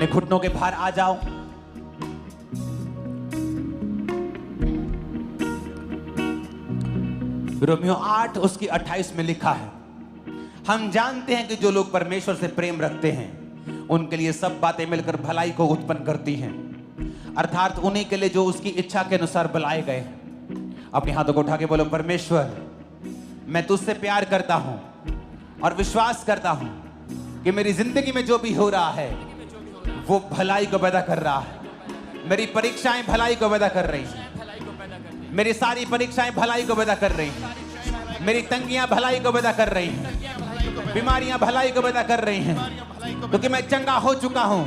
अपने घुटनों के बाहर आ जाओ। रोमियो 8 उसकी 28 में लिखा है, हम जानते हैं कि जो लोग परमेश्वर से प्रेम रखते हैं उनके लिए सब बातें मिलकर भलाई को उत्पन्न करती हैं, अर्थात उन्हीं के लिए जो उसकी इच्छा के अनुसार बुलाए गए। अपने हाथों को उठा के बोलो, परमेश्वर मैं तुझसे प्यार करता हूं और विश्वास करता हूं कि मेरी जिंदगी में जो भी हो रहा है वो भलाई को पैदा कर रहा है। मेरी परीक्षाएं भलाई को पैदा कर रही हैं, मेरी सारी परीक्षाएं भलाई को पैदा कर रही हैं, मेरी तंगियां भलाई को पैदा कर रही हैं, बीमारियां भलाई को पैदा कर रही हैं, क्योंकि मैं चंगा हो चुका हूं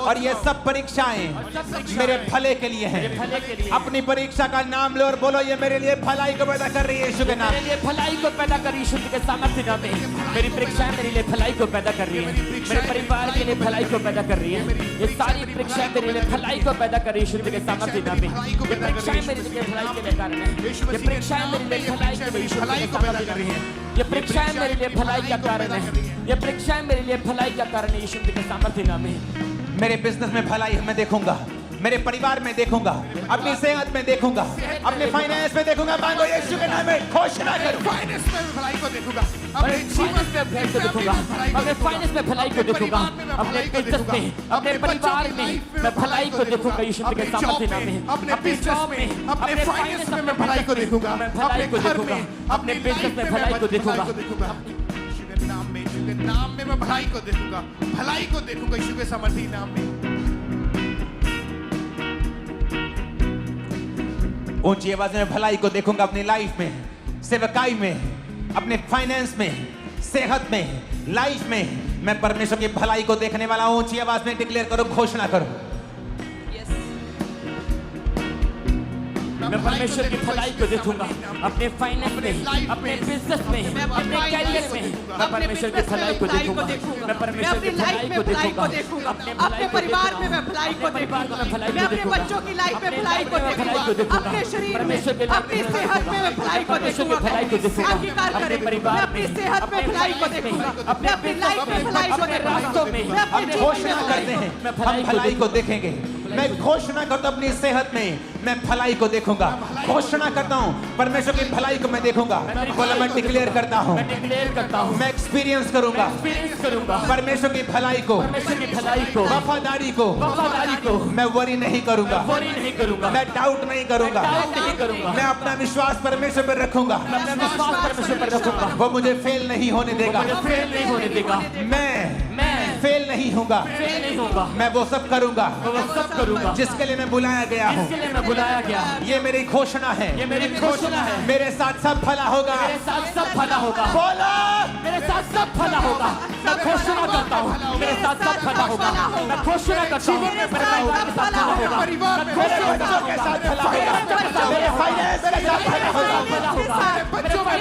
और ये सब परीक्षाएं मेरे भले के लिए हैं। अपनी परीक्षा का नाम लो और बोलो, ये मेरे लिए भलाई को पैदा कर रही है यीशु के नाम। मेरे लिए भलाई को पैदा कर रही है यीशु के सामर्थ्य नाम में। मेरी परीक्षाएं मेरे लिए भलाई को पैदा कर रही है, मेरे परिवार के लिए भलाई को पैदा कर रही है। ये सारी परीक्षाएं मेरे लिए भलाई को पैदा कर रही है यीशु के सामर्थ्य नाम में। ये परीक्षाएं मेरे लिए भलाई के लिए कारण है। ये परीक्षाएं मेरे लिए भलाई के लिए यीशु के सामर्थ्य नाम में। ये परीक्षाएं मेरे लिए भलाई का कारण है। ये परीक्षाएं मेरे लिए भलाई का कारण है यीशु के सामर्थ्य नाम में। मेरे बिजनेस में भलाई मैं देखूंगा, मेरे परिवार में देखूंगा, अपनी सेहत में देखूंगा, अपने फाइनेंस में देखूंगा। मांगो यीशु के नाम में, घोषणा करो। फाइनेंस में भलाई को देखूंगा, अपने जीवन में भलाई को देखूंगा, अपने फाइनेंस में भलाई को देखूंगा, अपने बिजनेस में, अपने परिवार में मैं भलाई को देखूंगा यीशु के सामर्थ्य नाम में। अपने जॉब में, अपने फाइनेंस में मैं भलाई को देखूंगा, मैं भलाई को देखूंगा, अपने बिजनेस में भलाई को देखूंगा। यीशु के नाम में, यीशु के नाम में मैं भलाई को देखूंगा, भलाई को देखूंगा यीशु के सामर्थ्य नाम में। ऊंची आवाज में भलाई को देखूंगा अपनी लाइफ में, सेवकाई में, अपने फाइनेंस में, सेहत में, लाइफ में मैं परमेश्वर की भलाई को देखने वाला हूं। ऊंची आवाज में डिक्लेयर करो, घोषणा करो। मैं परमेश्वर की भलाई को देखूंगा अपने फाइनेंस में, अपने बिजनेस में, अपने कैरियर में। मैं परमेश्वर की भलाई को देखूंगा, मैं परमेश्वर की भलाई को देखूंगा, अपने परिवार में मैं भलाई को देखूंगा, मैं अपने बच्चों की लाइफ में भलाई को देखूंगा, अपने शरीर में, अपनी सेहत में मैं भलाई को देखूंगा, अंगीकार करें। मैं अपनी सेहत में भलाई को देखूंगा, मैं अपनी लाइफ में भलाई को रास्तों में हम घोषणा करते हैं, हम भलाई को देखेंगे। मैं घोषणा करता हूं अपनी सेहत में मैं भलाई को देखूंगा। घोषणा करता हूं परमेश्वर की भलाई को मैं देखूंगा। बोला, मैं डिक्लेयर करता हूं, मैं एक्सपीरियंस करूंगा परमेश्वर की भलाई को, वफादारी को। मैं वरी नहीं करूंगा, मैं डाउट नहीं करूंगा, मैं अपना विश्वास परमेश्वर पर रखूंगा। वो मुझे फेल नहीं होने देगा, मैं फेल नहीं होगा, मैं वो सब करूंगा जिसके लिए मैं बुलाया गया हूँ। ये मेरी घोषणा है, मेरे साथ सब भला होगा, बोला मेरे साथ सब भला होगा। मैं घोषणा करता हूँ मेरे साथ सब भला होगा। मैं घोषणा करता हूँ मेरे परिवार के साथ भला होगा, मेरे बच्चों के साथ भला होगा, मेरे फाइनेंस के साथ भला होगा, बच्चों के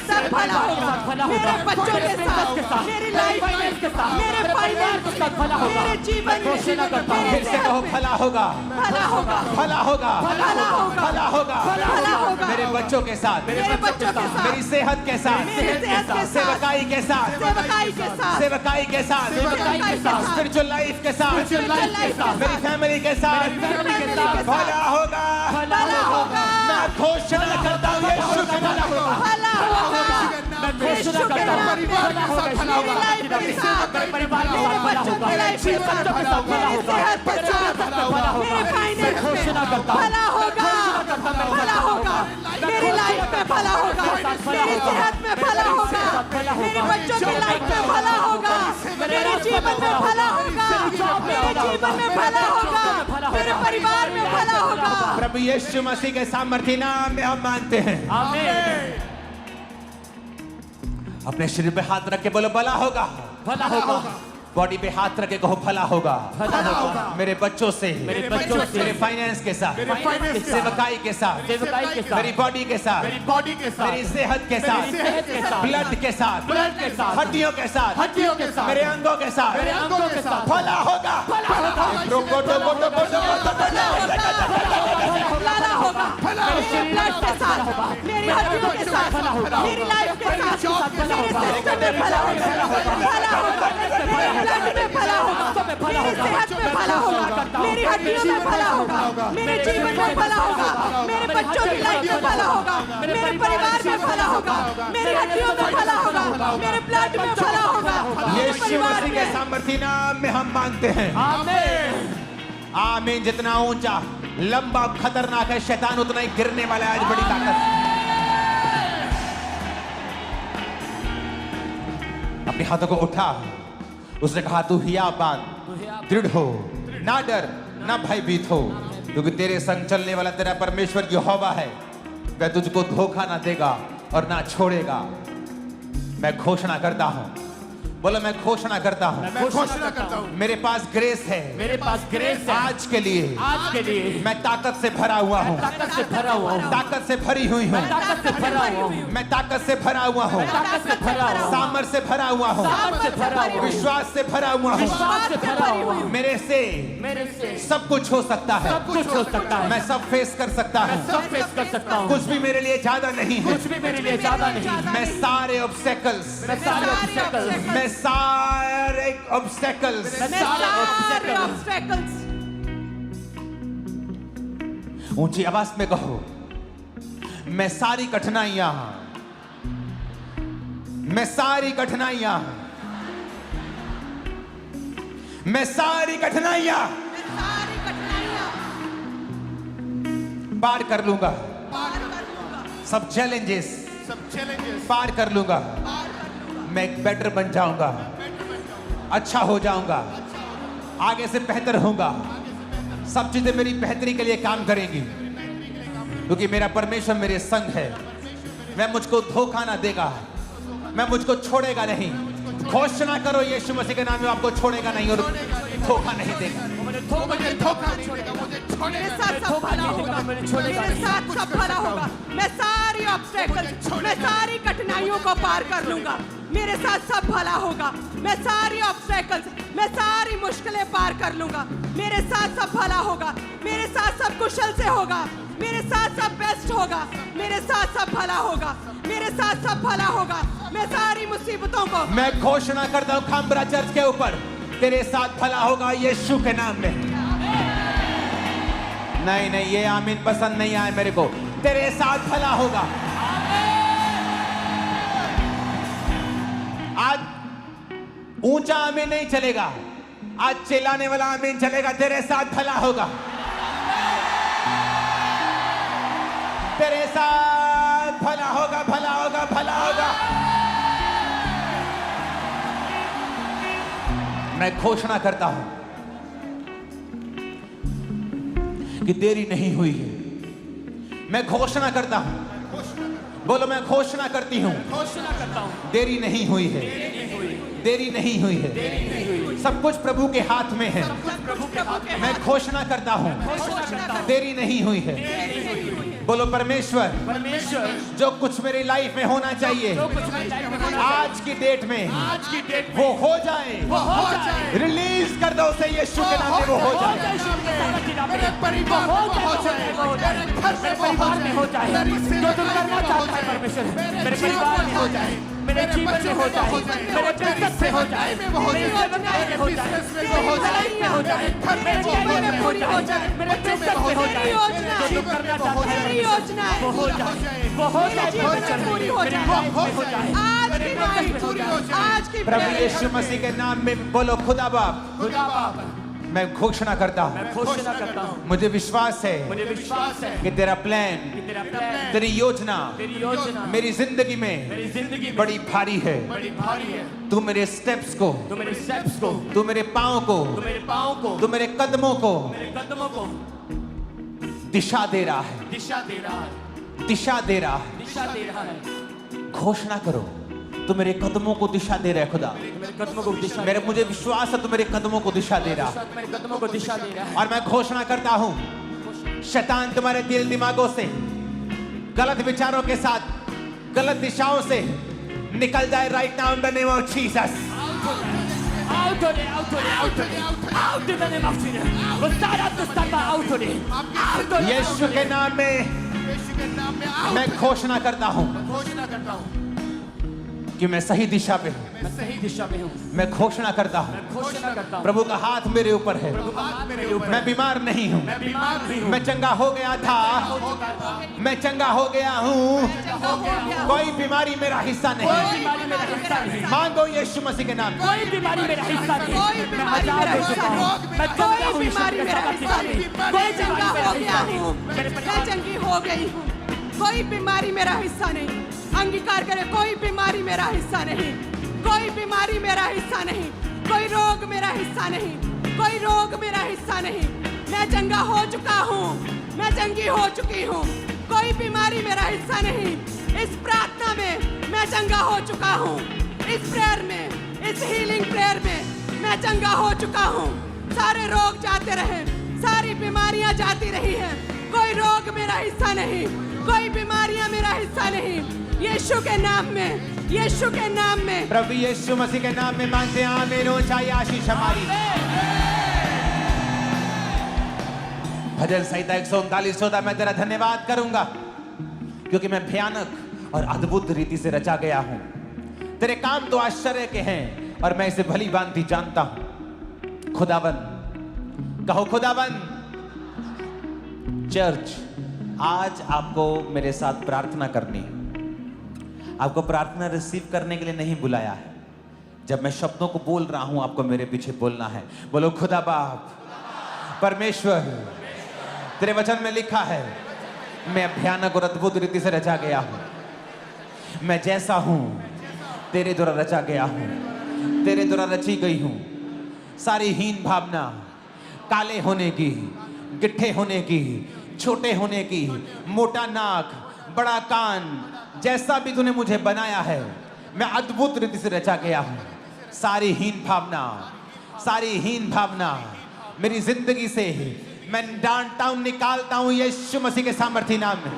साथ भला होगा, मेरे बच्चों के साथ, मेरी लाइफ के साथ, मेरे परिवार के साथ भला होगा। मेरे जीवन में घोषणा करता हूँ, फिर से कहो, भला होगा, भला होगा, भला होगा, भला होगा, भला होगा, भला होगा। मेरे बच्चों के साथ, मेरे बच्चों के साथ, मेरी सेहत के साथ, मेरी सेहत के साथ, सेवकाई के साथ, सेवकाई के साथ, सेवकाई के साथ, सेवकाई के साथ, स्पिरिचुअल लाइफ के साथ, स्पिरिचुअल लाइफ के साथ, मेरी फैमिली के साथ भला होगा, भला होगा। मैं घोषणा करता हूँ यीशु के भला होगा, भला होगा। मैं घोषणा करता हूँ परिवार के साथ भला होगा, मेरे परिवार के साथ भला होगा, मेरे बच्चों के साथ भला होगा, बच्चों के साथ भला होगा। मेरे फाइनेंस में घोषणा करता हूँ, भला होगा, भला होगा। मेरी लाइफ में भला होगा, मेरी सेहत में भला होगा, मेरे बच्चों की लाइफ में भला होगा, मेरे जीवन में भला होगा, मेरे जीवन में भला होगा, मेरे परिवार में भला होगा। प्रभु यीशु मसीह के सामर्थ्य नाम में हम मानते हैं। आमीन। अपने शरीर पे हाथ रख के बोलो, भला होगा, भला होगा। बॉडी पे हाथ रख के कहो, भला होगा, भला होगा। मेरे बच्चों से, मेरे बच्चों से, मेरे फाइनेंस के साथ, फाइनेंस के साथ, सेवकाई के साथ, सेवकाई के साथ, मेरी बॉडी के साथ, मेरी बॉडी के साथ, मेरी सेहत के साथ, सेहत के साथ, ब्लड के साथ, ब्लड के साथ, हड्डियों के साथ, हड्डियों के साथ, मेरे अंगों के साथ, मेरे अंगों के साथ भला होगा, रोको टोको टोको भला होगा। मेरे ब्लड के साथ, मेरी हड्डियों के साथ, मेरी लाइफ के साथ, साथ के साथ भला होगा सिस्टम में भला होगा भला होगा मेरे ब्लड में भला होगा मेरी सेहत में भला होगा मेरी हड्डियों में भला होगा मेरे जीवन में भला होगा मेरे बच्चों की लाइफ में भला होगा मेरे परिवार में भला होगा मेरी हड्डियों में भला होगा मेरे ब्लड में भला होगा यीशु मसीह के सामर्थी नाम में हम मांगते हैं आमीन आमीन। जितना ऊंचा लंबा खतरनाक है शैतान उतना ही गिरने वाला है आज बड़ी ताकत। अपने हाथों को उठा, उसने कहा तू हियाबान दृढ़ हो, ना डर ना भयभीत हो, क्योंकि तेरे संग चलने वाला तेरा परमेश्वर यहोवा है, वह तुझको धोखा ना देगा और ना छोड़ेगा। मैं घोषणा करता हूं, बोलो मैं घोषणा करता हूं, मैं घोषणा करता हूं मेरे पास ग्रेस है, मेरे पास ग्रेस है आज के लिए मैं ताकत से भरा हुआ हूँ, ताकत से भरा हुआ हूँ ताकत से भरी हुई हूँ, ताकत से भरा हुआ हूँ मैं ताकत से भरा हुआ हूँ, ताकत से भरा हुआ हूँ सामर्थ से भरा हुआ हूँ, ताकत से भरा हुआ हूँ विश्वास से भरा हुआ हूँ। विश्वास से भरा हुआ हूँ मेरे से सब कुछ हो सकता है, सब कुछ हो सकता है मैं सब फेस कर सकता हूँ, सब फेस कर सकता हूँ कुछ भी मेरे लिए ज्यादा नहीं है, कुछ भी मेरे लिए ज्यादा नहीं मैं सारे ऑब्स्टेकल्स मैं सारे obstacles मैं सारे ऑब्स्टेकल्स मैं सारे obstacles ऊंची आवाज में कहो, मैं सारी कठिनाइयां मैं सारी कठिनाइयां मैं सारी कठिनाइयां पार कर लूंगा, सब चैलेंजेस सब चैलेंजेस पार कर लूंगा, मैं एक बेटर बन जाऊंगा, अच्छा हो जाऊंगा, आगे से बेहतर होऊंगा, सब चीजें मेरी बेहतरी के लिए काम करेंगी, क्योंकि मेरा परमेश्वर मेरे संग है, वह मुझको धोखा ना देगा, मैं मुझको छोड़ेगा नहीं। घोषणा करो यीशु मसीह के नाम में आपको छोड़ेगा नहीं और धोखा नहीं देगा। मुझे धोखा नहीं देगा, मुझे मेरे छोड़ेगा साथ सब भला होगा मेरे साथ सब भला होगा मैं सारी ऑब्स्टेकल्स मैं सारी कठिनाइयों को पार कर लूंगा मेरे साथ सब भला होगा मैं सारी ऑब्स्टेकल्स मैं सारी मुश्किलें पार कर लूंगा मेरे साथ सब भला होगा मेरे साथ सब कुशल से होगा मेरे साथ सब बेस्ट होगा मेरे साथ सब भला होगा मेरे साथ सब भला होगा मैं सारी मुसीबतों को मैं घोषणा करता हूँ खामबरा चर्च के ऊपर तेरे साथ भला होगा यीशु के नाम में। नहीं नहीं ये आमीन पसंद नहीं आया मेरे को, तेरे साथ भला होगा। आज ऊंचा आमीन नहीं चलेगा, आज चिल्लाने वाला आमीन चलेगा, तेरे साथ भला होगा, तेरे साथ भला होगा भला होगा भला होगा। मैं घोषणा करता हूं कि देरी नहीं हुई है, मैं घोषणा करता हूं, बोलो मैं घोषणा करती हूं, घोषणा करता हूँ देरी नहीं हुई है, देरी नहीं हुई है, सब कुछ प्रभु के हाथ में है। प्रभु के हाथ में मैं घोषणा करता हूं घोषणा करता हूँ देरी नहीं हुई है। बोलो परमेश्वर परमेश्वर जो कुछ मेरी लाइफ में होना चाहिए जो कुछ मेरी लाइफ में होना आज की डेट में आज की डेट वो हो जाए, वो हो जाए रिलीज कर दो उसे यीशु के नाम में वो हो हो जाए। जाए यीशु के सामर्थ्य नाम में। मेरे परिवार हो में हो जाए, जाए, हो जाए, मेरे घर में मेरे वो हो परिवार में हो जाए, जाए मेरी जो तुम सेहत करना में चाहता हो है जाए, परमेश्वर मेरे मेरे जीवन परिवार में में हो जाए, मेरे मेरे जीवन में हो जाए, बच्चों में मेरे बिजनेस में हो जाए, में वो हो मेरे जाए, सेवन में हो जाए, बिजनेस में वो हो मेरे जाए, लाइफ में हो जाए, घर मेरे में वो जीवन में हो हो जाए, जाए, मेरे बिजनेस में हो जाए, जो तुम करना चाहता है मेरी योजना है वो हो जाए, वो हो जाए जीवन में पूरी हो मेरी जाए। लाइफ में हो जाए, आज की नाइट पूरी हो जाए। आज की प्रभु prayer यीशु मसीह के नाम में बोलो खुदा बाप खुदा बाप मैं घोषणा करता हूँ, मैं घोषणा करता हूँ मुझे विश्वास है मुझे विश्वास है कि तेरा प्लान कि तेरा प्लान तेरी योजना तेरी योजना मेरी जिंदगी में मेरी जिंदगी में बड़ी भारी है। बड़ी भारी है। तू मेरे स्टेप्स को, तो मेरे स्टेप्स को तू मेरे पाँव को, तो मेरे पाँव को तू मेरे कदमों को मेरे कदमों को दिशा दे रहा है, दिशा दे रहा है दिशा दे रहा है। दिशा दे रहा है। घोषणा करो तू मेरे कदमों को दिशा दे रहा है खुदा, मेरे कदमों को दिशा मेरे मुझे विश्वास है तू मेरे कदमों को दिशा दे रहा है। मेरे कदमों को दिशा दे रहा है। और मैं घोषणा करता हूँ शैतान तुम्हारे दिल दिमागों से गलत विचारों के साथ गलत दिशाओं से निकल जाए right now in the name of Jesus. Out of it, out of it, out of it, out in the name of Jesus. वो सारा दुष्टता out of it, out of it, यीशु के नाम में यीशु के नाम में आओ। मैं घोषणा करता हूँ घोषणा करता हूँ कि मैं सही दिशा पे हूँ। मैं सही दिशा में हूँ। मैं घोषणा करता हूँ घोषणा करता हूँ प्रभु का हाथ मेरे ऊपर है। हाथ मेरे ऊपर मैं बीमार नहीं हूँ, मैं बीमार नहीं हूँ। मैं चंगा हो गया था, मैं चंगा हो गया हूँ। कोई बीमारी मेरा हिस्सा कोई नहीं। बीमारी मेरा हिस्सा नहीं। मांगो यीशु मसीह के नाम में। कोई बीमारी मेरा हिस्सा नहीं। कोई मैं बीमारी आजाद मेरा हो चुका हिस्सा हूँ। नहीं। मैं चंगा हूँ कोई यीशु बीमारी के मेरा सामर्थ्य हिस्सा में। नहीं। कोई मैं चंगा बीमारी मेरा हो गया हिस्सा नहीं। हूँ, मेरे मैं परिवार चंगी हो गई हूँ। कोई बीमारी मेरा हिस्सा नहीं। अंगीकार करे, कोई बीमारी मेरा हिस्सा नहीं। कोई बीमारी मेरा हिस्सा नहीं। कोई रोग मेरा हिस्सा नहीं। कोई रोग मेरा हिस्सा नहीं। मैं चंगा हो चुका हूँ, मैं चंगी हो चुकी हूँ। कोई बीमारी मेरा हिस्सा नहीं। इस प्रार्थना में मैं चंगा हो चुका हूँ। इस प्रेयर में, इस हीलिंग प्रेयर में मैं चंगा हो चुका हूँ। सारे रोग जाते रहे, सारी बीमारियां जाती रही हैं। कोई रोग मेरा हिस्सा नहीं, कोई बीमारियां मेरा हिस्सा नहीं। यीशु के नाम में, यीशु के नाम में। प्रभु यीशु मसीह के नाम में मांगते हैं, आमीन। ऊंचाई आशीष हमारी। भजन संहिता 139:14 मैं तेरा धन्यवाद करूंगा क्योंकि मैं भयानक और अद्भुत रीति से रचा गया हूं। तेरे काम तो आश्चर्य के हैं और मैं इसे भली भांति जानता हूं। खुदावन, कहो खुदावन। चर्च, आज आपको मेरे साथ प्रार्थना करनी है। आपको प्रार्थना रिसीव करने के लिए नहीं बुलाया है। जब मैं शब्दों को बोल रहा हूं, आपको मेरे पीछे बोलना है। बोलो खुदा बाप, परमेश्वर, तेरे वचन में लिखा है मैं भयानक और अद्भुत रीति से रचा गया हूं। मैं जैसा हूं तेरे द्वारा रचा गया हूं, तेरे द्वारा रची गई हूं। सारी हीन भावना, काले होने की, गिट्ठे होने की, छोटे होने की, मोटा नाक, बड़ा कान, जैसा भी तूने मुझे बनाया है, मैं अद्भुत रीति से रचा गया हूं। सारी हीन भावना, सारी हीन भावना मेरी जिंदगी से मैं डांटता हूं, निकालता हूं यीशु मसीह के सामर्थी नाम में।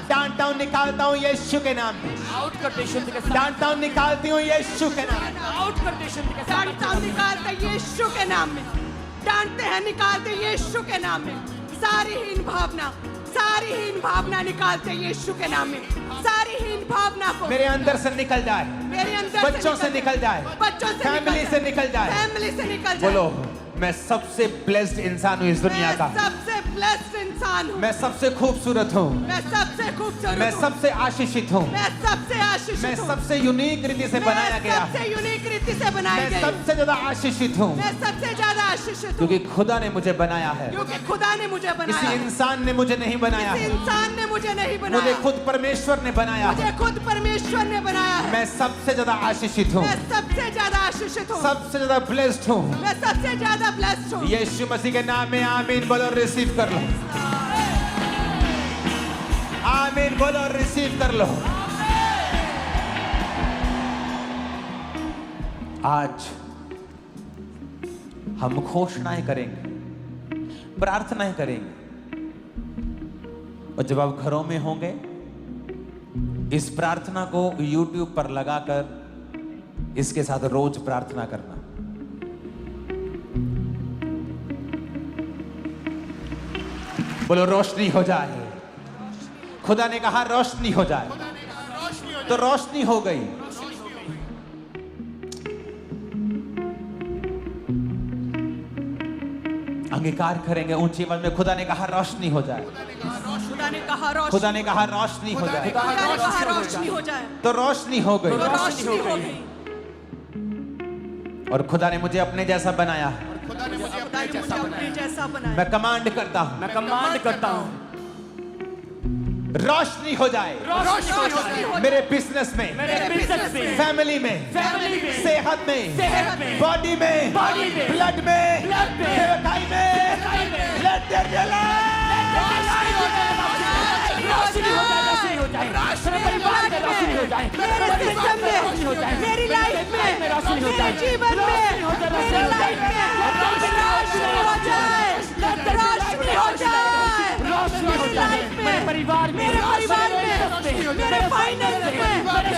डांटता हूं, निकालता हूं यीशु के नाम में। आउट कर दे शुद्ध के साथ। डांटता हूं, निकालती हूं यीशु के नाम में। आउट कर दे शुद्ध के साथ। डांटता हूं, निकालते यीशु के नाम में। डांटते हैं, निकालते यीशु के नाम में। सारी हीन भावना, सारी हीन भावना निकालते यीशु के नाम में। सारी हीन भावना को मेरे अंदर से निकल जाए, मेरे अंदर बच्चों से निकल जाए, बच्चों से फैमिली से निकल जाए। फैमिली से निकल जाए। बोलो, मैं सबसे ब्लेस्ड इंसान हूं इस दुनिया का। मैं सबसे ब्लेस्ड इंसान हूँ। मैं सबसे खूबसूरत हूं। मैं सबसे खूबसूरत मैं हूँ। सबसे आशीषित हूं। मैं सबसे आशीषित मैं हूँ। सबसे यूनिक रीति से बनाया गया हूं। सबसे यूनिक रीति से बनाई मैं गई। सबसे ज्यादा आशीषित हूं मैं सबसे ज्यादा आशीषित हूँ क्योंकि खुदा ने मुझे बनाया है। क्योंकि खुदा ने मुझे बनाया किसी है। इंसान ने मुझे नहीं बनाया किसी है। इंसान ने मुझे नहीं बनाया। मुझे खुद परमेश्वर ने बनाया मुझे है। खुद परमेश्वर ने बनाया है। मैं सबसे ज्यादा आशीषित हूँ, मैं सबसे ज्यादा आशीषित हूँ। सबसे ज्यादा ब्लेस्ड हूँ। मैं सबसे ज्यादा ब्लेस्ड हूँ। यीशु मसीह के नाम में आमीन बोलो, रिसीव कर लो। आमीन बोलो, रिसीव कर लो। आज हम घोषणाएं करेंगे, प्रार्थनाएं करेंगे, और जब आप घरों में होंगे इस प्रार्थना को YouTube पर लगाकर इसके साथ रोज प्रार्थना करना। बोलो रोशनी हो जाए। खुदा ने कहा रोशनी हो जाए, तो रोशनी हो गई। अंगीकार करेंगे ऊंची आवाज में, खुदा ने कहा रोशनी हो जाए। खुदा ने कहा रोशनी। खुदा ने कहा रोशनी हो जाए, खुदा ने कहा रोशनी हो जाए। तो रोशनी हो गई। तो रोशनी हो गई। और खुदा ने मुझे अपने जैसा बनाया है। खुदा ने मुझे खुदा अपने ने मुझे जैसा अपने बनाया। जैसा बनाया। मैं कमांड करता हूं, मैं कमांड करता हूँ रोशनी हो जाए रोशनी हो मेरे बिजनेस में, मेरे बिजनेस में, फैमिली में, फैमिली में, सेहत में, सेहत में, बॉडी में, बॉडी में, ब्लड में, ब्लड में, सेवकाई में, लेट देयर बी लाइट। रोशनी हो जाए, रोशनी हो जाए, मेरे परिवार में रोशनी हो जाए, मेरे सिस्टम में, मेरी लाइफ में, मेरे जीवन में, मेरी लाइफ में रोशनी हो जाए। रोशनी हो जाए। रोशनी हो जाए, मेरे परिवार में, मेरे परिवार में, मेरे फाइनेंस में,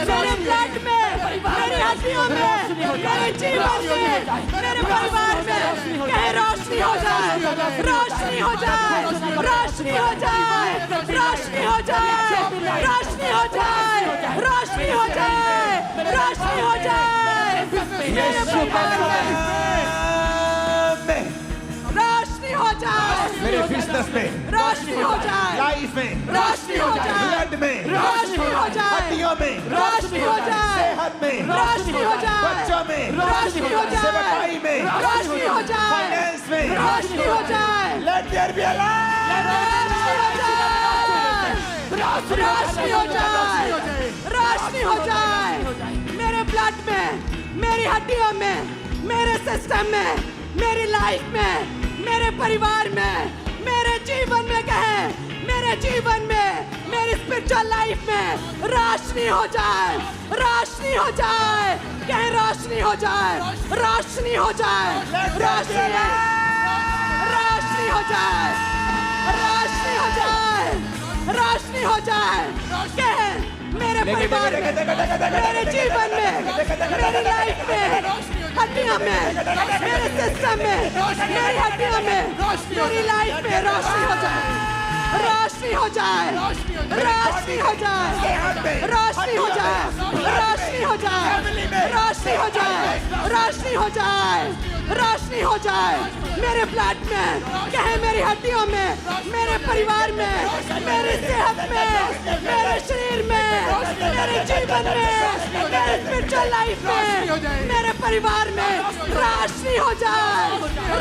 मेरे ब्लड में, मेरी हड्डियों में, मेरे जीवन में, मेरे परिवार में कहीं रोशनी हो जाए। रोशनी हो जाए। रोशनी हो जाए। रोशनी हो जाए। रोशनी हो जाए। रोशनी हो जाए। रोशनी हो जाए मेरे परिवार में रोशनी हो जाए मेरे बिजनेस में, रोशनी हो जाए लाइफ में, रोशनी हो जाए ब्लड में, रोशनी हो जाए हड्डियों में, रोशनी हो जाए सेहत में, रोशनी हो जाए बच्चों में, रोशनी हो जाए सेवकाई में, रोशनी हो जाए फाइनेंस में, रोशनी हो जाए लेट देयर बी अ रोशनी हो जाए रोशनी हो जाए मेरे ब्लड में, मेरी हड्डियों में, मेरे सिस्टम में, मेरी लाइफ में, मेरे परिवार में, मेरे जीवन में कहे, मेरे जीवन में, मेरी स्पिरिचुअल लाइफ में रोशनी हो जाए, रोशनी हो जाए, कहे रोशनी हो जाए, रोशनी हो जाए, रोशनी रोशनी हो जाए, रोशनी हो जाए, रोशनी हो जाए, कहे मेरे परिवार में, मेरे जीवन में, मेरी लाइफ में, हड्डियों में, मेरे सिस्टम में, मेरी हड्डियों में, मेरी लाइफ में रोशनी हो जाए, रोशनी हो जाए, रोशनी हो जाए, रोशनी हो जाए, रोशनी हो जाए, रोशनी हो जाए, रोशनी हो जाए, रोशनी हो जाए मेरे ब्लड में, कहे मेरी हड्डियों में, मेरे परिवार में, मेरी सेहत में, मेरे शरीर में, मेरे जीवन में, मेरे स्पिरिचुअल लाइफ में, मेरे परिवार में रोशनी हो जाए,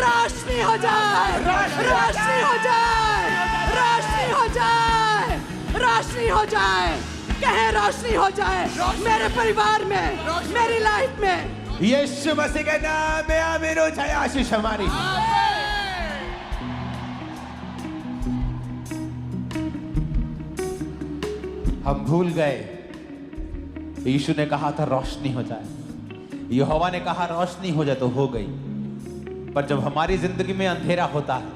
रोशनी हो जाए, रोशनी हो जाए, रोशनी हो जाए, रोशनी हो जाए, कहे रोशनी हो जाए मेरे परिवार में, मेरी लाइफ में। यीशु मसीह के नाम में आमीन हो जाए। आशीष हमारी हम भूल गए, यीशु ने कहा था रोशनी हो जाए, यहोवा ने कहा रोशनी हो जाए तो हो गई। पर जब हमारी जिंदगी में अंधेरा होता है,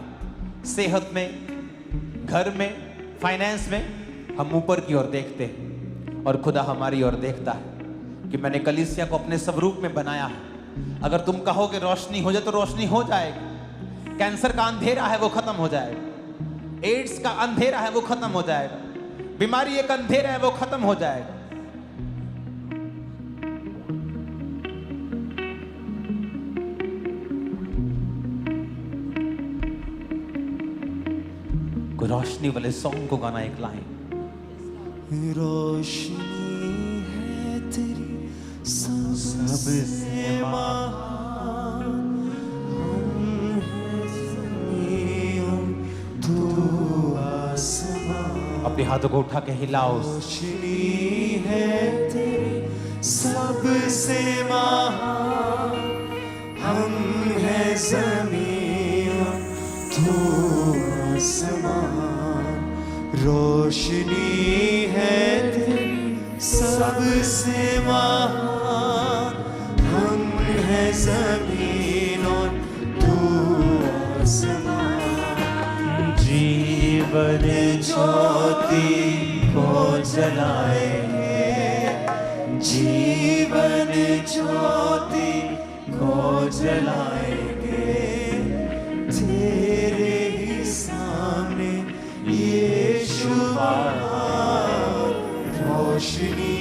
सेहत में, घर में, फाइनेंस में, हम ऊपर की ओर देखते हैं और खुदा हमारी ओर देखता है कि मैंने कलीसिया को अपने स्वरूप में बनाया है। अगर तुम कहोगे रोशनी हो जाए तो रोशनी हो जाएगी। कैंसर का अंधेरा है वो खत्म हो जाएगा, एड्स का अंधेरा है वो खत्म हो जाएगा, बीमारी एक अंधेरा है वो खत्म हो जाएगा। कोई रोशनी वाले सॉन्ग को गाना एक लाइन। रोशनी है तेरी सबसे महान, हम हैं ज़मीन, तू आसमान। अपने हाथों को उठा के हिलाओ। रोशनी है तेरी सबसे महान, हम हैं ज़मीन, तू आसमान। रोशनी है तेरी सबसे महान, हम हैं ज़मीन और तू आसमान। जीवन ज्योति को जलाएंगे, जीवन ज्योति को जलाएंगे, तेरे ही सामने यीशु रोशनी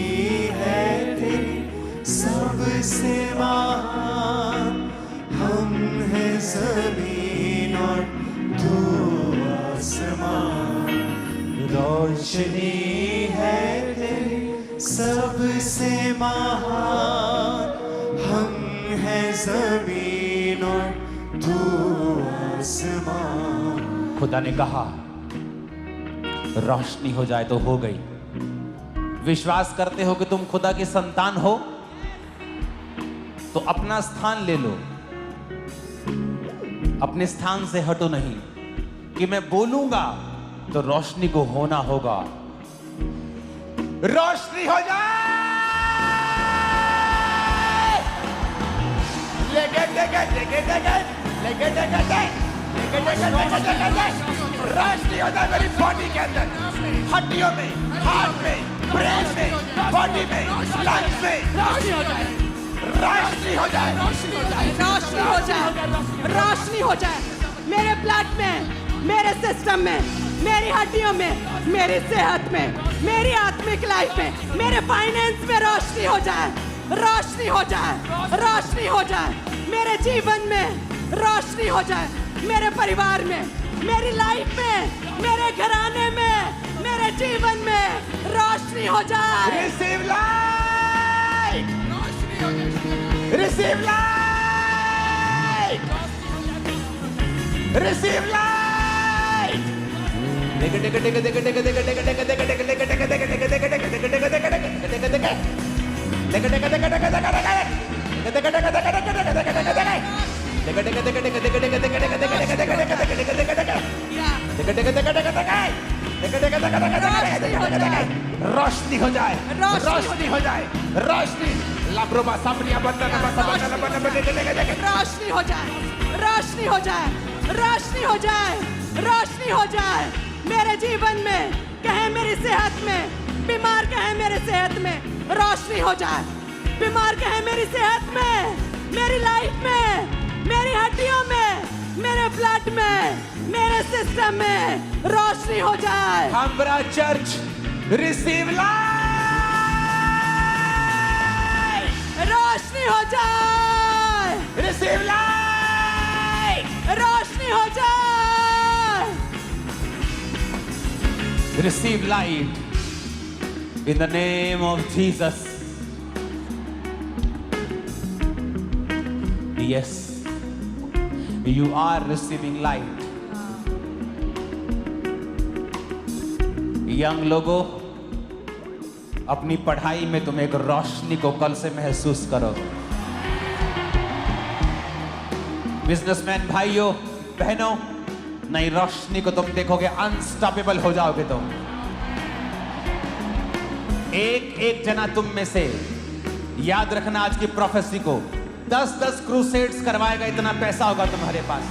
है तेरी सबसे महान, हम हैं ज़मीन और तू आसमान। रोशनी है तेरी सबसे महान, हम हैं ज़मीन और तू आसमान। खुदा ने कहा रोशनी हो जाए तो हो गई। विश्वास करते हो कि तुम खुदा की संतान हो तो अपना स्थान ले लो, अपने स्थान से हटो नहीं कि मैं बोलूंगा तो रोशनी को होना होगा। रोशनी हो जाए, रोशनी हो जाए मेरी बॉडी के अंदर, हड्डियों में, हार्ट में, ब्रेन में, बॉडी में, लंग्स में। रोशनी हो जाए, रोशनी हो जाए, रोशनी हो जाए, रोशनी हो जाए मेरे ब्लड में, मेरे सिस्टम में, मेरी हड्डियों में, मेरी सेहत में, मेरी आत्मिक लाइफ में, मेरे फाइनेंस में रोशनी हो जाए, रोशनी हो जाए, रोशनी हो जाए मेरे जीवन में, रोशनी हो जाए मेरे परिवार में, मेरी लाइफ में, मेरे घराने में, मेरे जीवन में रोशनी हो जाए। Receive light, receive light, receive light. देख देख देख देख देख देख देख देख देख देख देख देख देख रोशनी हो जाए, रोशनी हो जाए, रोशनी। लाब्रोबा सामरिया बंदा ना बंदा बंदा बंदा रोशनी हो जाए, रोशनी हो जाए, रोशनी हो जाए, रोशनी हो जाए मेरे जीवन में, कहे मेरी सेहत में, बीमार कहे मेरे सेहत में रोशनी हो जाए, बीमार कहे मेरी सेहत में, मेरी लाइफ में, मेरी हड्डियों में, मेरे ब्लड में, मेरे सिस्टम में रोशनी हो जाए। हमारा चर्च रिसीव लाइट, रोशनी हो जाए, रिसीव लाइट, रोशनी हो जाए। receive light in the name of Jesus. Yes, you are receiving light. Young लोगों, अपनी पढ़ाई में तुम एक रोशनी को कल से महसूस करो। बिजनेसमैन भाइयों बहनों, नई रोशनी को तुम देखोगे, अनस्टॉपेबल हो जाओगे तुम। एक एक जना तुम में से, याद रखना आज की प्रोफेसी को, 10-10 क्रूसेड्स करवाएगा, इतना पैसा होगा तुम्हारे पास।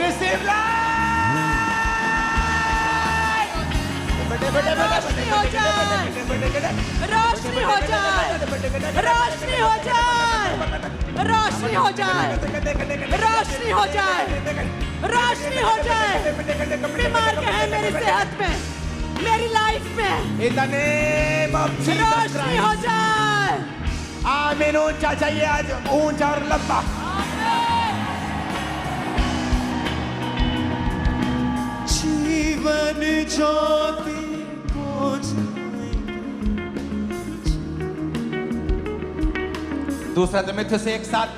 रिसीव लाइट, रोशनी हो जाए, रोशनी हो जाए, रोशनी हो जाए, रोशनी हो जाए, रोशनी हो जाए, रोशनी हो जाए। बीमार कहे मेरी सेहत में, मेरी लाइफ में In the name of Jesus रोशनी हो Christ. जाए। आमीन। ऊंचा चाहिए आज, ऊंचा और लंबा। जीवन ज्योति को दूसरा तिमुथियुस से एक साथ,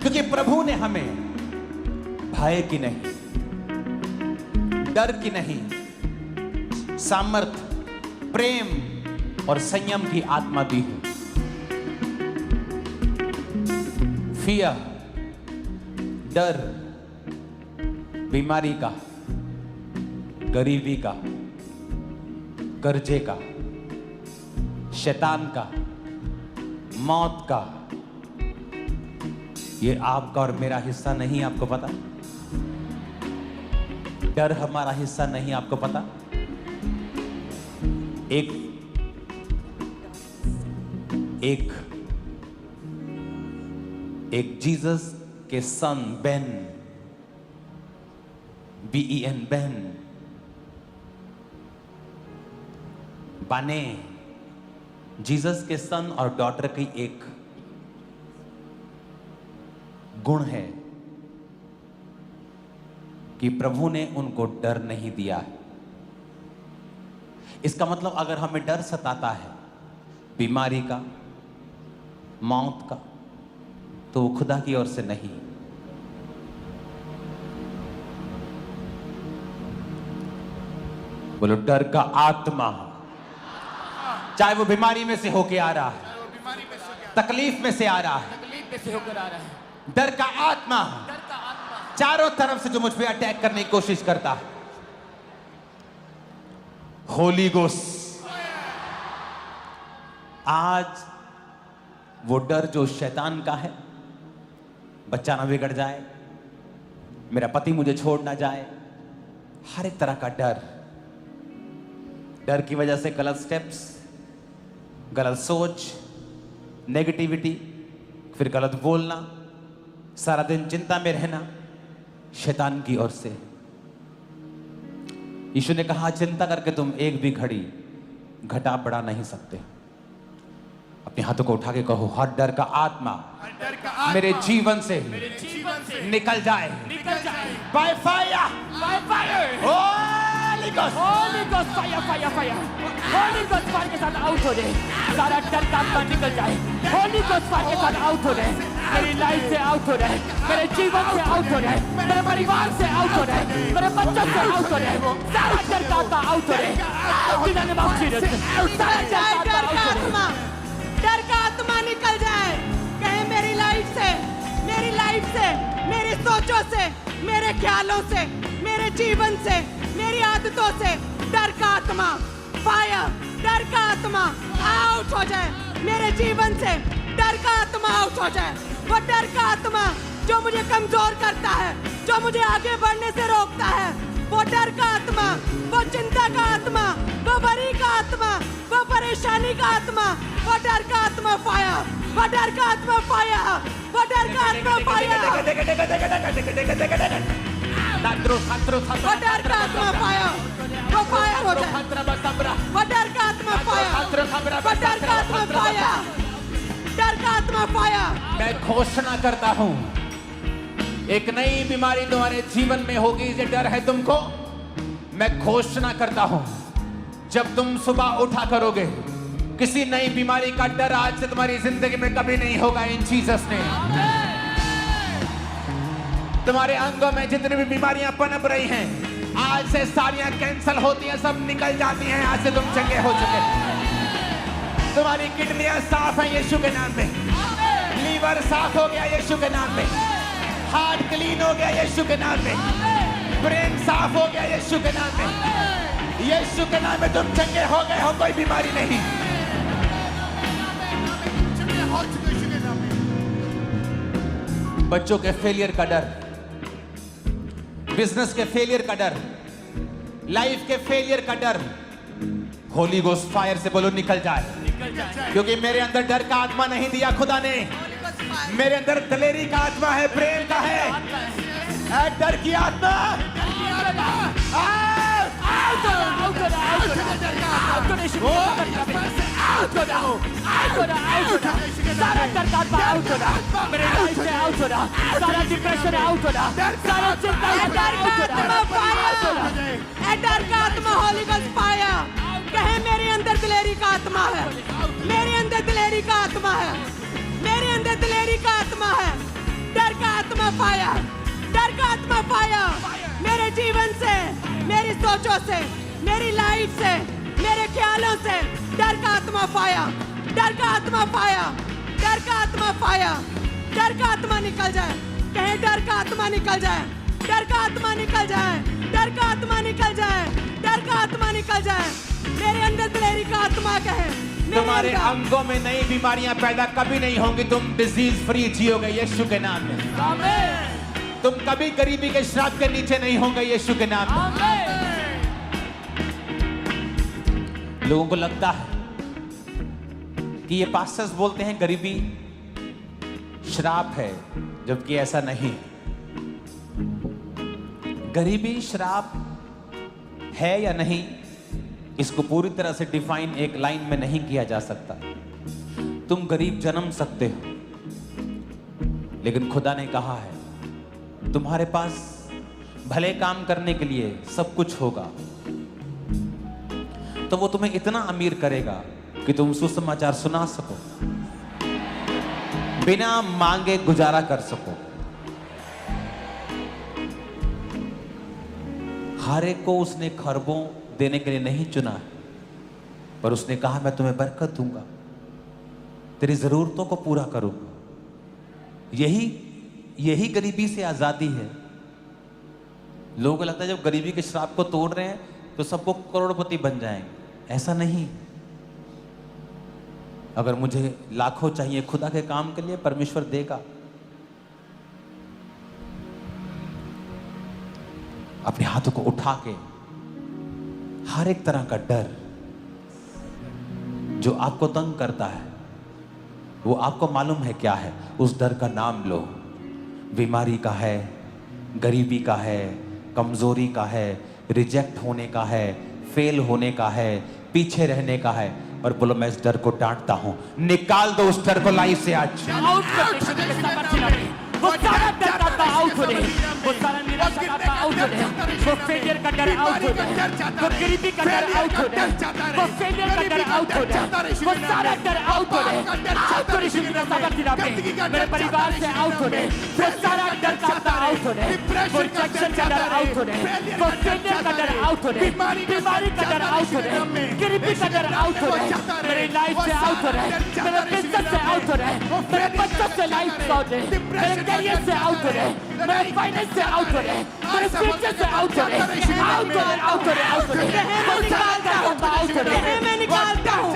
क्योंकि प्रभु ने हमें भय की नहीं, डर की नहीं, सामर्थ, प्रेम और संयम की आत्मा दी है। फियर, डर, बीमारी का, गरीबी का, कर्जे का, शैतान का, मौत का, ये आपका और मेरा हिस्सा नहीं। आपको पता? डर हमारा हिस्सा नहीं, आपको पता? एक जीसस के सन बेन, BEN, बेन, बाने, जीसस के सन और डॉटर की एक गुण है कि प्रभु ने उनको डर नहीं दिया है। इसका मतलब अगर हमें डर सताता है बीमारी का, मौत का, तो वो खुदा की ओर से नहीं। बोलो डर का आत्मा, चाहे वो बीमारी में से होके आ रहा है, तकलीफ में से आ रहा है, तकलीफ में से होकर आ रहा है, डर का आत्मा डर का आत्मा चारों तरफ से जो मुझ पे अटैक करने की कोशिश करता है। होली गोस्ट, आज वो डर जो शैतान का है, बच्चा ना बिगड़ जाए, मेरा पति मुझे छोड़ ना जाए, हर एक तरह का डर, डर की वजह से गलत स्टेप्स, गलत सोच, नेगेटिविटी, फिर गलत बोलना, सारा दिन चिंता में रहना, शैतान की ओर से। यीशु ने कहा चिंता करके तुम एक भी घड़ी घटा बढ़ा नहीं सकते। अपने हाथों को उठा के कहो, हर डर का आत्मा हर डर का आत्मा मेरे जीवन से मेरे जीवन से निकल जाए निकल जाए by fire. By fire. Holi ghost, Holi ghost fire fire fire. Holi ghost fire के साथ आउट हो जाए, सारा डर का आत्मा निकल जाए। होली गोस्ट फायर के साथ आउट हो जाए, मेरी लाइफ से आउट हो जाए, मेरे जीवन से आउट हो जाए, मेरे परिवार से आउट हो जाए, मेरे बच्चों से आउट हो जाए, सारा डर का आत्मा आउट हो जाए। सारा डर का आत्मा डर का आत्मा निकल जाए। कहे मेरी लाइफ से, मेरी सोचों से, मेरे ख्यालों से, मेरे जीवन से, मेरी आदतों से डर का आत्मा फायर, डर का आत्मा आउट हो जाए। मेरे जीवन से डर का आत्मा आउट हो जाए। वो डर का आत्मा जो मुझे कमजोर करता है, जो मुझे आगे बढ़ने से रोकता है, वो डर का आत्मा, वो चिंता का आत्मा, वो वरी का आत्मा, वो परेशानी का आत्मा, वो डर का आत्मा फायर, वो डर का आत्मा फायर, वो डर का आत्मा फायर, वो डर का आत्मा फायर, वो फायर हो जाए। वो डर का आत्मा फायर, वो डर का आत्मा फायर, डर का आत्मा फायर। मैं घोषणा करता हूं, एक नई बीमारी तुम्हारे जीवन में होगी। ये डर है तुमको, मैं घोषणा करता हूं, जब तुम सुबह उठा करोगे, किसी नई बीमारी का डर आज से तुम्हारी जिंदगी में कभी नहीं होगा। इन जीसस ने तुम्हारे अंगों में जितनी भी बीमारियां पनप रही हैं, आज से सारियां कैंसल होती हैं, सब निकल जाती हैं। आज से तुम चंगे हो चुके हैं। तुम्हारी किडनियां साफ हैं यीशु के नाम में, लीवर साफ हो गया यीशु के नाम में, हार्ट क्लीन हो गया यीशु के नाम में, ब्रेन साफ हो गया यीशु के नाम में। यीशु के नाम में तुम चंगे हो गए हो, कोई बीमारी नहीं। बच्चों के फेलियर का डर, बिजनेस के फेलियर का डर, लाइफ के फेलियर का डर, होली गोस्ट फायर से बोलो निकल जाए। क्योंकि मेरे अंदर डर का आत्मा नहीं दिया खुदा ने, मेरे अंदर दिलेरी का आत्मा है, प्रेम का है। डर की आत्मा सारा डर का आत्मा आउट हो रहा, मेरे लाइफ से आउट हो रहा, सारा डिप्रेशन आउट हो रहा, सारा चिंता डर का आत्मा होली गोस्ट फायर। कहे मेरे अंदर दिलेरी का आत्मा है, मेरे अंदर दिलेरी का आत्मा है, मेरे अंदर दिलेरी का आत्मा है। डर का आत्मा फायर, डर का आत्मा फायर। मेरे जीवन से, मेरी सोचों से, मेरी लाइफ से, मेरे ख्यालों से डर का आत्मा फायर, डर का आत्मा फायर, डर का आत्मा फायर, डर का आत्मा निकल जाए। कहे डर का आत्मा निकल जाए, डर का आत्मा निकल जाए, डर का आत्मा निकल जाए, डर का आत्मा निकल जाए। मेरे अंदर दिलेरी का आत्मा कहे तुम्हारे अंगों में नई बीमारियां पैदा कभी नहीं होंगी। तुम डिजीज फ्री जियोगे यीशु के नाम में। तुम कभी गरीबी के श्राप के नीचे नहीं होंगे यीशु के नाम में। लोगों को लगता है कि ये पास्टर्स बोलते हैं गरीबी श्राप है, जबकि ऐसा नहीं है। गरीबी श्राप है या नहीं, इसको पूरी तरह से डिफाइन एक लाइन में नहीं किया जा सकता। तुम गरीब जन्म सकते हो, लेकिन खुदा ने कहा है तुम्हारे पास भले काम करने के लिए सब कुछ होगा, तो वो तुम्हें इतना अमीर करेगा कि तुम सुसमाचार सुना सको, बिना मांगे गुजारा कर सको। हर एक को उसने खरबों देने के लिए नहीं चुना है, पर उसने कहा मैं तुम्हें बरकत दूंगा, तेरी जरूरतों को पूरा करूंगा। यही गरीबी से आजादी है। लोगों को लगता है जब गरीबी के श्राप को तोड़ रहे हैं तो सबको करोड़पति बन जाएंगे। ऐसा नहीं। अगर मुझे लाखों चाहिए खुदा के काम के लिए, परमेश्वर देगा। अपने हाथों को उठा के हर एक तरह का डर जो आपको तंग करता है, वो आपको मालूम है क्या है, उस डर का नाम लो। बीमारी का है, गरीबी का है, कमजोरी का है, रिजेक्ट होने का है, फेल होने का है, पीछे रहने का है। और बोलो मैं इस डर को डांटता हूं। निकाल दो उस डर को लाइफ से आज। आउट कर दे यीशु के सामर्थ्य नाम में। वो सारा डर का आत्मा आउट हो जाए, वो सारा निराशा का आत्मा आउट हो जाए, वो फेलियर का डर आउट हो जाए, वो गरीबी का डर आउट हो जाए, वो फेलियर का डर आउट हो जाए, वो सारा डर आउट हो जाए। आउट हो यीशु के सामर्थ्य नाम में। मेरे परिवार से आउट हो जाए, वो सारा डर का आत्मा आउट हो जाए, वो रिजेक्शन का डर आउट हो जाए, वो फेलियर का डर आउट हो जाए, बीमारी का डर आउट हो जाए, गरीबी का डर आउट हो जाए, मेरी लाइफ से आउट हो रहा है, मेरे बिजनेस से आउट हो रहा है, मेरे बच्चों से लाइफ से आउट हो रहा है, मेरे करियर से आउट हो रहा है, मेरे फाइनेंस से आउट हो रहा है, मेरे फ्यूचर से आउट हो रहा है, आउट हो रहा है, आउट हो रहा है, आउट हो रहा है, मैं निकालता हूँ,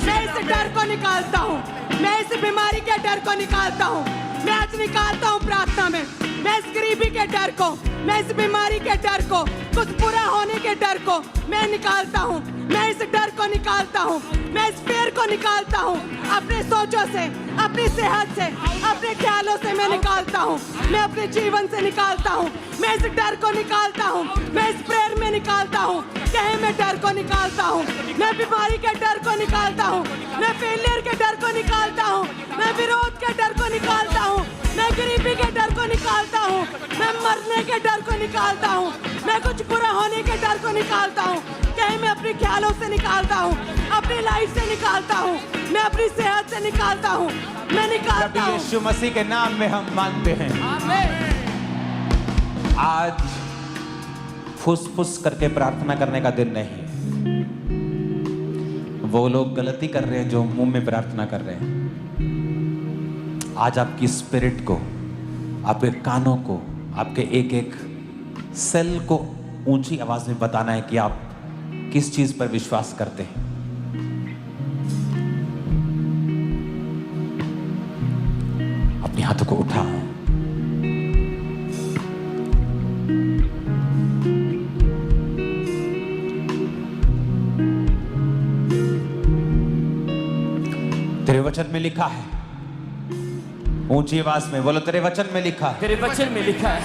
मैं इस डर को निकालता हूँ, मैं इस बीमारी के डर को निकालता हूँ, मैं आज निकालता हूँ प्रार्थना में, मैं इस गरीबी के डर को, मैं इस बीमारी के डर को, कुछ बुरा होने के डर को मैं निकालता हूँ, मैं इस डर को निकालता हूँ, मैं इस फेर को निकालता हूँ, अपने सोचों से, अपनी सेहत से, अपने ख्यालों से मैं निकालता हूँ, मैं अपने जीवन से निकालता हूँ, मैं इस डर को निकालता हूँ, मैं इस प्रेयर में निकालता हूँ, कहे मैं डर को निकालता हूँ, मैं बीमारी के डर को निकालता हूँ, मैं फेलियर के डर को निकालता हूँ, मैं विरोध के डर को निकालता हूँ, मैं गरीबी के डर को निकालता हूँ, मैं मरने के डर को निकालता हूँ, मैं कुछ बुरा होने के डर को निकालता हूँ, कहीं मैं अपने ख्यालों से निकालता हूँ, अपनी लाइफ से निकालता हूँ, मैं अपनी सेहत से निकालता हूँ, मैं निकालता प्रभु हूँ। यीशु मसीह के नाम में हम मानते हैं। आज फुस-फुस करके प्रार्थना करने का दिन नहीं है। वो लोग गलती कर रहे हैं जो मुंह में प्रार्थना कर रहे हैं। आज आपकी स्पिरिट को, आपके कानों को, आपके एक एक सेल को ऊंची आवाज में बताना है कि आप किस चीज पर विश्वास करते हैं। अपने हाथों को उठाओ। तेरे वचन में लिखा है, ऊंची आवाज में बोलो, तेरे वचन में लिखा है, तेरे वचन में लिखा है,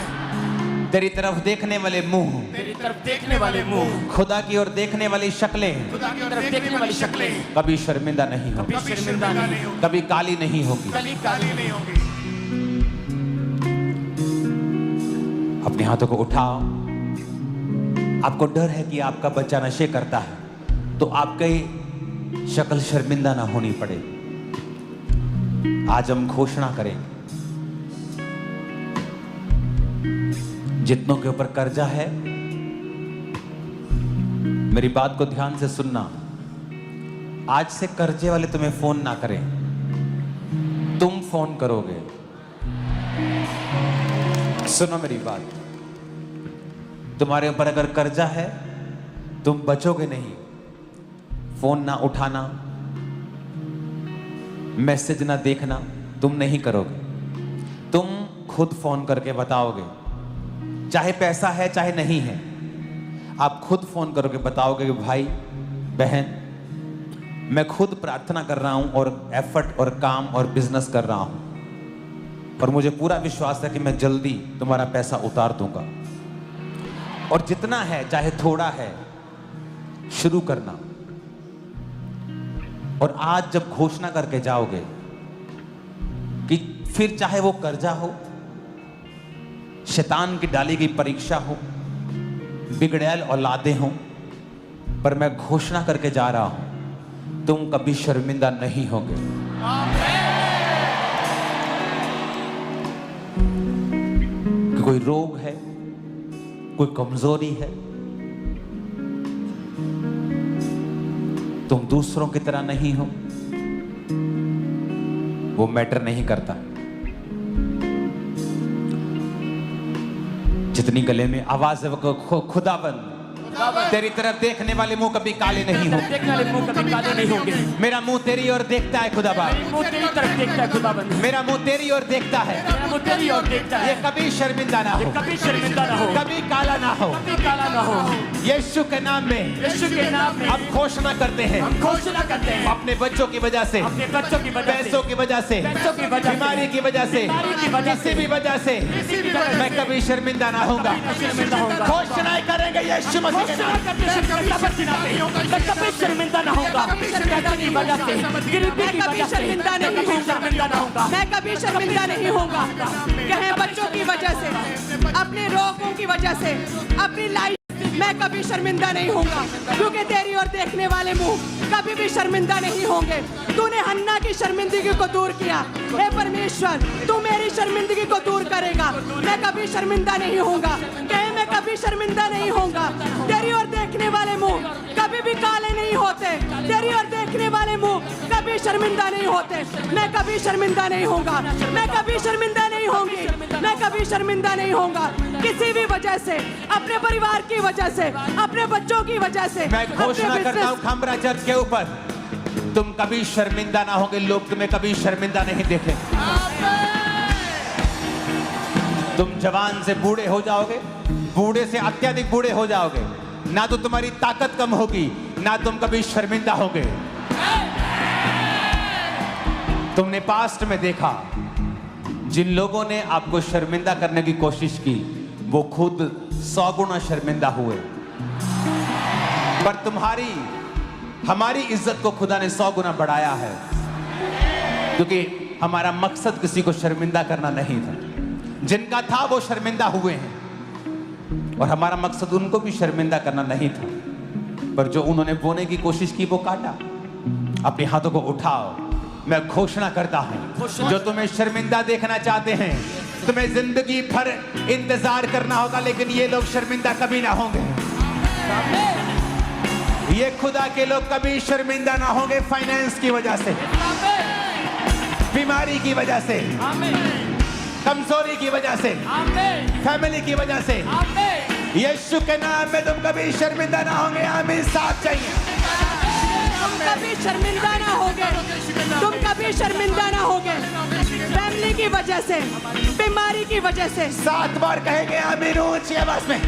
तेरी तरफ देखने वाले मुंह, तेरी तरफ देखने वाले मुंह, खुदा की ओर देखने वाली शक्लें खुदा की ओर तरफ देखने वाली शक्लें कभी शर्मिंदा नहीं होगी, कभी शर्मिंदा नहीं होगी, कभी काली नहीं होगी। कली काली नहीं होगी। अपने हाथों को उठाओ। आपको डर है कि आपका बच्चा नशे करता है, तो आपकी शक्ल शर्मिंदा ना होनी पड़े। आज हम घोषणा करें, जितनों के ऊपर कर्जा है, मेरी बात को ध्यान से सुनना। आज से कर्जे वाले तुम्हें फोन ना करें, तुम फोन करोगे। सुनो मेरी बात, तुम्हारे ऊपर अगर कर्जा है, तुम बचोगे नहीं। फोन ना उठाना, मैसेज ना देखना, तुम नहीं करोगे। तुम खुद फोन करके बताओगे, चाहे पैसा है चाहे नहीं है, आप खुद फोन करोगे, बताओगे कि भाई बहन, मैं खुद प्रार्थना कर रहा हूं और एफर्ट और काम और बिजनेस कर रहा हूं, और मुझे पूरा विश्वास है कि मैं जल्दी तुम्हारा पैसा उतार दूंगा। और जितना है, चाहे थोड़ा है, शुरू करना। और आज जब घोषणा करके जाओगे कि फिर चाहे वो कर्जा हो, शैतान की डाली गई परीक्षा हो, बिगड़ैल औलादे हो, पर मैं घोषणा करके जा रहा हूं, तुम कभी शर्मिंदा नहीं होगे। कि कोई रोग है, कोई कमजोरी है, तुम दूसरों की तरह नहीं हो, वो मैटर नहीं करता। जितनी गले में आवाज है वो खुदाबंद, तेरी तरफ देखने वाले मुंह कभी काले नहीं होंगे, देखने वाले मुंह कभी काले नहीं होंगे। मेरा मुंह तेरी ओर देखता है खुदाबंद, मुंह तेरी तरफ देखता है खुदाबंद, मेरा मुंह तेरी ओर देखता है, मेरा मुंह तेरी ओर देखता है। ये कभी शर्मिंदा ना हो, कभी शर्मिंदा ना हो, कभी काला ना हो, कभी काला ना हो। यीशु के नाम में यीशु के नाम में हम घोषणा करते हैं, हम घोषणा करते हैं अपने बच्चों की वजह से, अपने बच्चों की वजह से, पैसों की वजह से, पैसों की वजह से, बीमारी की वजह से, बीमारी की वजह किसी से, भी वजह से मैं कभी शर्मिंदा ना होऊंगा। शर्मिंदा होऊंगा। घोषणाएं करेंगे यीशु मसीह के घोषणा नाम। करते हैं यीशु के नाम में, मैं कभी शर्मिंदा ना होऊंगा। पैसों की वजह से, गरीबी की वजह से शर्मिंदा नहीं मैं कभी शर्मिंदा ना होऊंगा। मैं कभी शर्मिंदा नहीं होऊंगा। कहे बच्चों की वजह से, अपने रोगों की वजह से, अपनी लाइफ मैं कभी शर्मिंदा नहीं होऊंगा, क्योंकि तेरी और देखने वाले मुंह कभी भी शर्मिंदा नहीं होंगे। तूने हन्ना की शर्मिंदगी को दूर किया, हे परमेश्वर तू मेरी शर्मिंदगी को दूर करेगा। मैं कभी शर्मिंदा नहीं होऊंगा। कहे मैं कभी शर्मिंदा नहीं होऊंगा। तेरी और देखने वाले मुंह कभी भी काले नहीं होते। तेरी और देखने वाले मुंह कभी शर्मिंदा नहीं होते। मैं कभी शर्मिंदा नहीं होऊंगा। मैं कभी शर्मिंदा नहीं होंगी। मैं कभी शर्मिंदा नहीं होऊंगा किसी भी वजह से, अपने परिवार की वजह से, अपने बच्चों की वजह से। मैं घोषणा करता हूँ खंबरा चर्च के ऊपर, तुम कभी शर्मिंदा ना होगे। लोग तुम्हें कभी शर्मिंदा नहीं देखेंगे। तुम जवान से बूढ़े हो जाओगे, बूढ़े से अत्यधिक बूढ़े हो जाओगे। ना तो तुम्हारी ताकत कम होगी, ना तुम कभी शर्मिंदा होगे। तुमने पास्ट में देखा, जिन लोगों ने आपको शर्मिंदा करने की कोशिश की वो खुद 100 गुना शर्मिंदा हुए। पर हमारी इज्जत को खुदा ने 100 गुना बढ़ाया है, क्योंकि हमारा मकसद किसी को शर्मिंदा करना नहीं था। जिनका था वो शर्मिंदा हुए हैं, और हमारा मकसद उनको भी शर्मिंदा करना नहीं था। पर जो उन्होंने बोने की कोशिश की वो काटा। अपने हाथों को उठाओ, मैं घोषणा करता हूं, जो तुम्हें शर्मिंदा देखना चाहते हैं, तुम्हें जिंदगी भर इंतजार करना होगा, लेकिन ये लोग शर्मिंदा कभी ना होंगे। ये खुदा के लोग कभी शर्मिंदा ना होंगे। फाइनेंस की वजह से, बीमारी की वजह से, कमजोरी की वजह से, फैमिली की वजह से, यीशु के नाम में तुम कभी शर्मिंदा ना होंगे। आमीन। साथ चाहिए। तुम कभी शर्मिंदा ना होगे। तुम कभी शर्मिंदा ना होगे। फैमिली की वजह से, बीमारी की वजह से। 7 बार कहेंगे आमीन ऊंची आवाज में।